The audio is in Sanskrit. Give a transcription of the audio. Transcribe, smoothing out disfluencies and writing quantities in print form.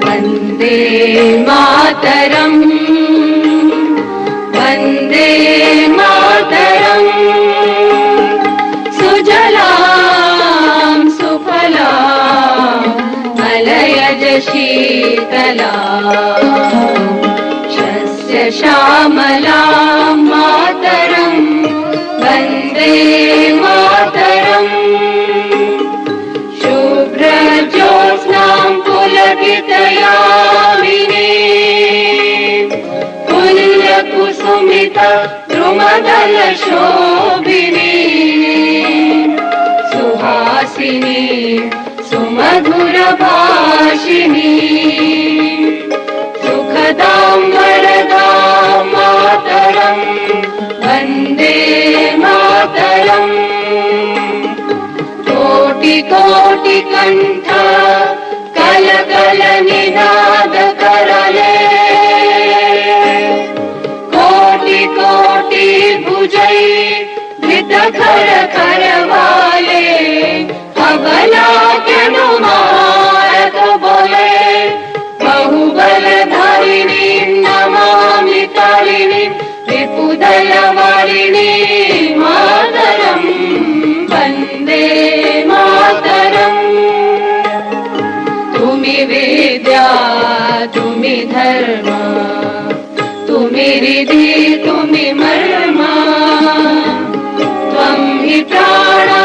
वन्दे मातरम् वन्दे मातरम् सुजलां सुफलां मलयज शीतलां शस्य श्यामलां मातरम् वन्दे मातरम् शुभ्रज्योत्स्नां पुलकितयामिनीं पुल्यकुसुमिता द्रुमदलशोभिनीं सुहासिनीं सुमधुरभाषिणीं सुखदां वरदां मातरम् वन्दे मातरम् कोटि कोटि कंठ कल कल निनाद करले कोटि कोटि भुजै धृत खर खरवाले अबला अनुमारक बोले बहुबलधारिणी नमामि तारिणी विपुदलवारिणी मातरम् वन्दे मातरम् तुम्ही विद्या तुम्ही धर्म तुम्ही रिधी तुम्ही मर्म त्वं हि प्राणा